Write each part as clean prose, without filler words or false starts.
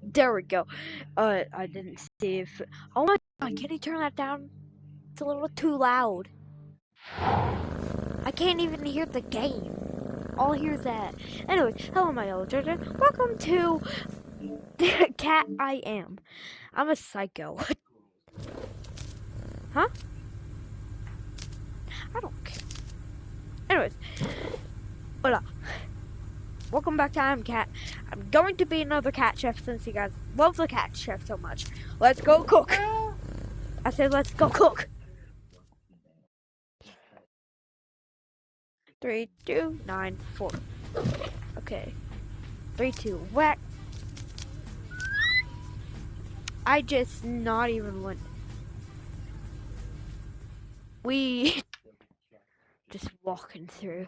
There we go. I didn't see if. Oh my god! Can you turn that down? It's a little too loud. I can't even hear the game. All I hear is that. Anyway, hello, my old children. Welcome to the cat I am. I'm a psycho. Huh? I don't care. Anyways, what up? Welcome back to I'm Cat. I'm going to be another cat chef since you guys love the cat chef so much. Let's go cook. I said let's go cook. 3, 2, 9, 4. Okay. 3, 2, whack. I just not even went. We just walking through.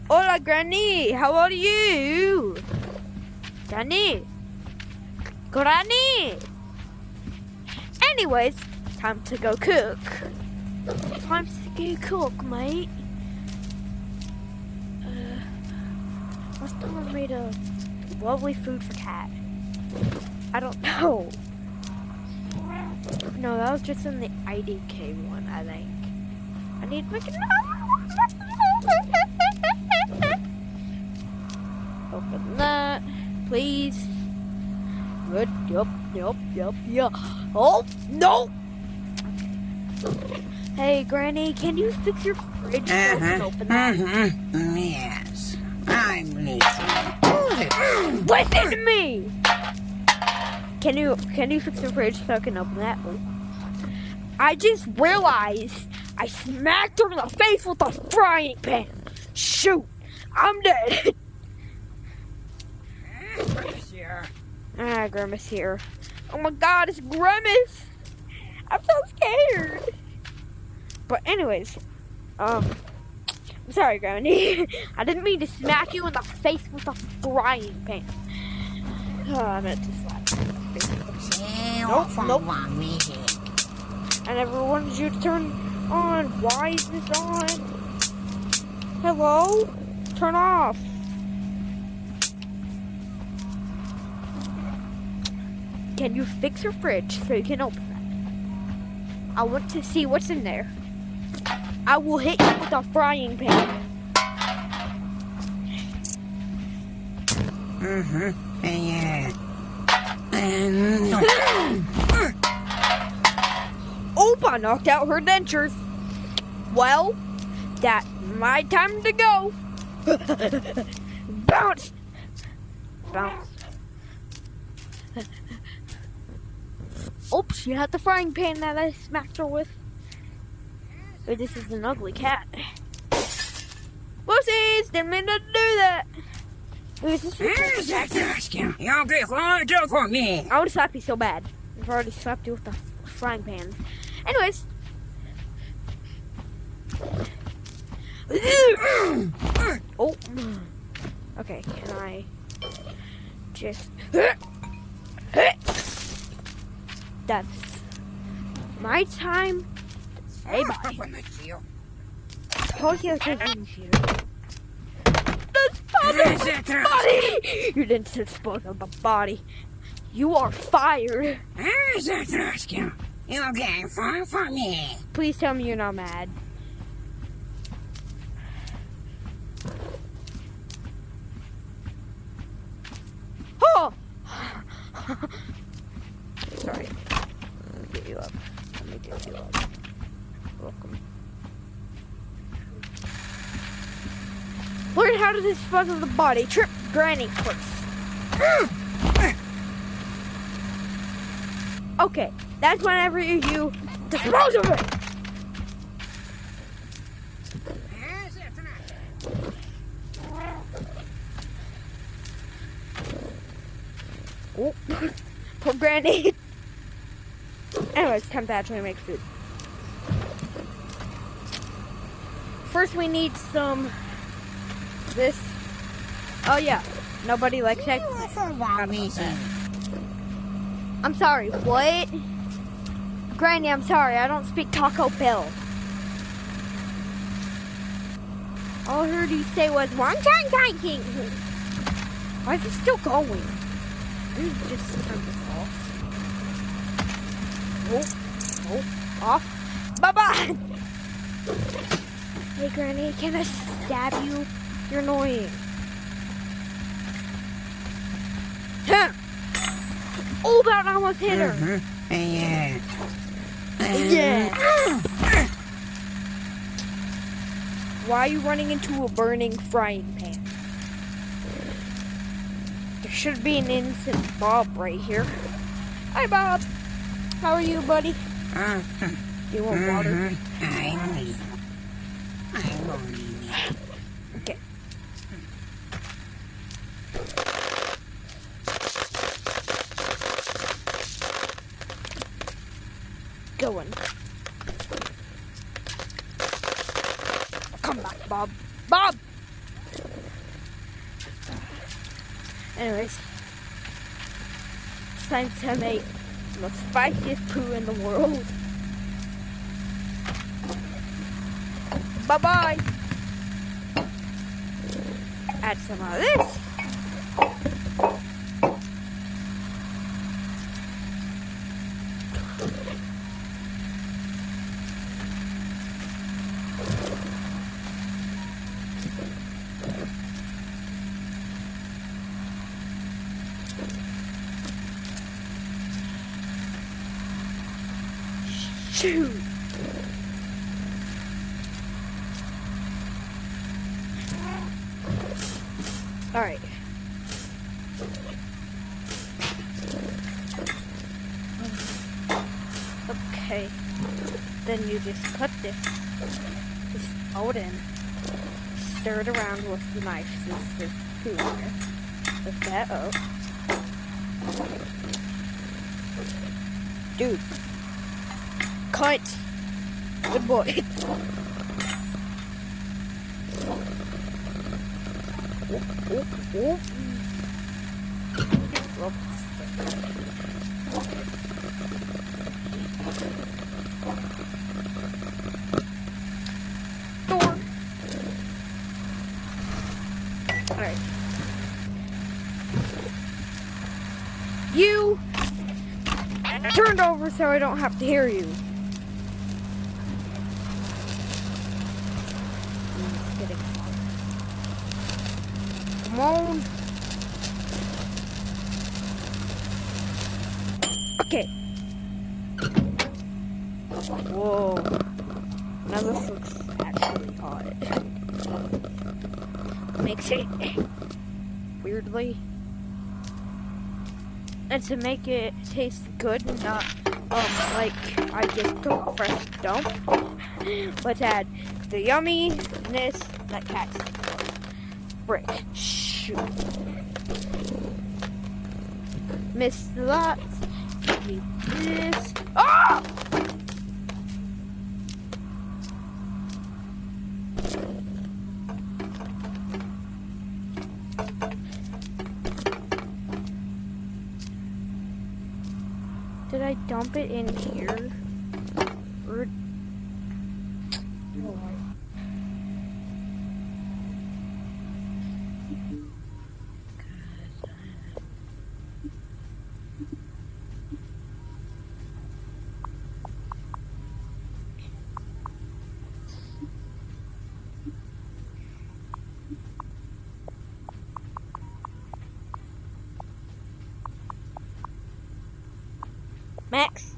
Hola, Granny. How are you? Granny. Granny. Anyways, time to go cook. Time to go cook, mate. Last time I made a lovely food for cat. I don't know. No, that was just in the IDK one, I think. I need to make it. Open that, please. Good. Yup. Oh, no! Okay. Hey, Granny, can you fix your fridge so I can open that? Yes, I'm listening. Listen to me! Can you fix the fridge so I can open that? I just realized I smacked her in the face with a frying pan. Shoot, I'm dead. Grimace here. Oh my god, it's Grimace! I'm so scared. But anyways, I'm sorry, Granny. I didn't mean to smack you in the face with a frying pan. Oh, I meant to slap you. Nope. I never wanted you to turn on. Why is this on? Hello? Turn off. Can you fix your fridge so you can open that? I want to see what's in there. I will hit you with a frying pan. Yeah. Oh, I knocked out her dentures. Well, that's my time to go. Bounce. Oops, she had the frying pan that I smacked her with. But this is an ugly cat. Whoopsies! Didn't mean to do that. You'll get what do for me. I would have slapped you so bad. I've already slapped you with the frying pan. Anyways. Oh. Okay, can I just... That's my time to say bye. Oh, yeah, that's body! You didn't dispose of the body. You are fired. You'll get far for me. Please tell me you're not mad. Oh! Sorry. Let me get you up. Welcome. Learn how to dispose of the body. Trip Granny first. Okay, that's whenever you dispose of it. Oh, poor Granny. Anyways, time to actually make food. First, we need some. This. Oh yeah, nobody likes eggs. I'm sorry. What? Granny, I'm sorry. I don't speak Taco Bell. All I heard you say was one time king. Why is it still going? Maybe just turn this off. Oh, off. Bye-bye. Hey, Granny, can I stab you? You're annoying. Huh. Oh, that almost hit her. Yeah. Yeah. Why are you running into a burning frying pan? There should be an innocent Bob right here. Hi, Bob. How are you, buddy? You want water? Okay. Going. Come back, Bob. Bob! Anyways. It's time to make the spiciest poo in the world. Bye-bye! Add some of this. Shoot! Alright. Okay. Then you just cut this. Just throw it in. Stir it around with the knife since there's two in there. Lift that up. Dude. Cut! Good boy. Door. Alright. You turned over so I don't have to hear you. Come on. Okay. Whoa. Now this looks actually hot. Makes it weirdly. And to make it taste good and not like I just took a fresh dump. Let's add the yumminess that cats brick. Shoot. Missed lots. Need this. Oh! Did I dump it in here? Or... Oh. Max?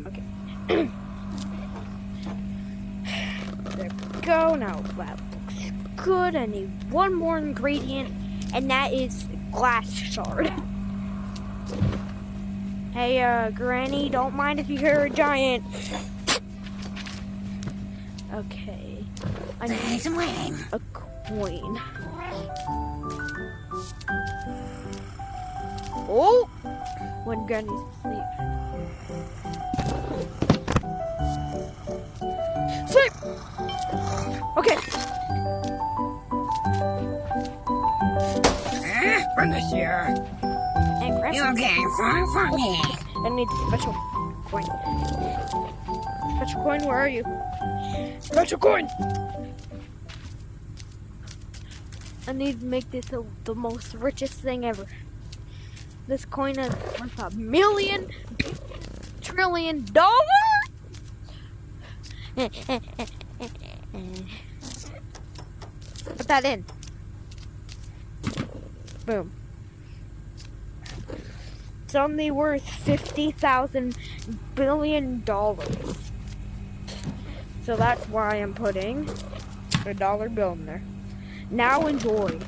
Okay. There we go. Now that looks good. I need one more ingredient, and that is glass shard. Hey, Granny, don't mind if you hear a giant. Okay. I need a coin. Oh! When Granny's asleep. Sleep! Okay. From this year. Hey, grab You some. can't fall for me. I need a special coin. Special coin, where are you? Special coin! I need to make this the most richest thing ever. This coin is worth $1 million trillion. Put that in. Boom. It's only worth $50,000 billion. So that's why I'm putting a dollar bill in there. Now enjoy.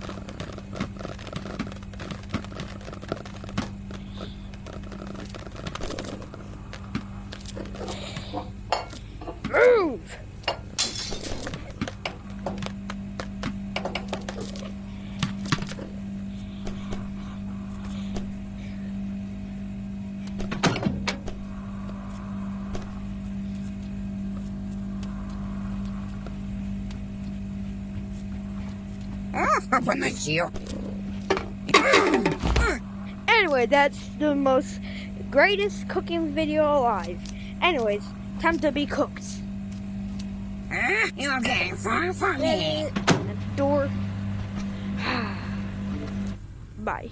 Move! Open the shield. Anyway, that's the most greatest cooking video alive. Anyways, time to be cooked. You can't fall for me. And door. Bye.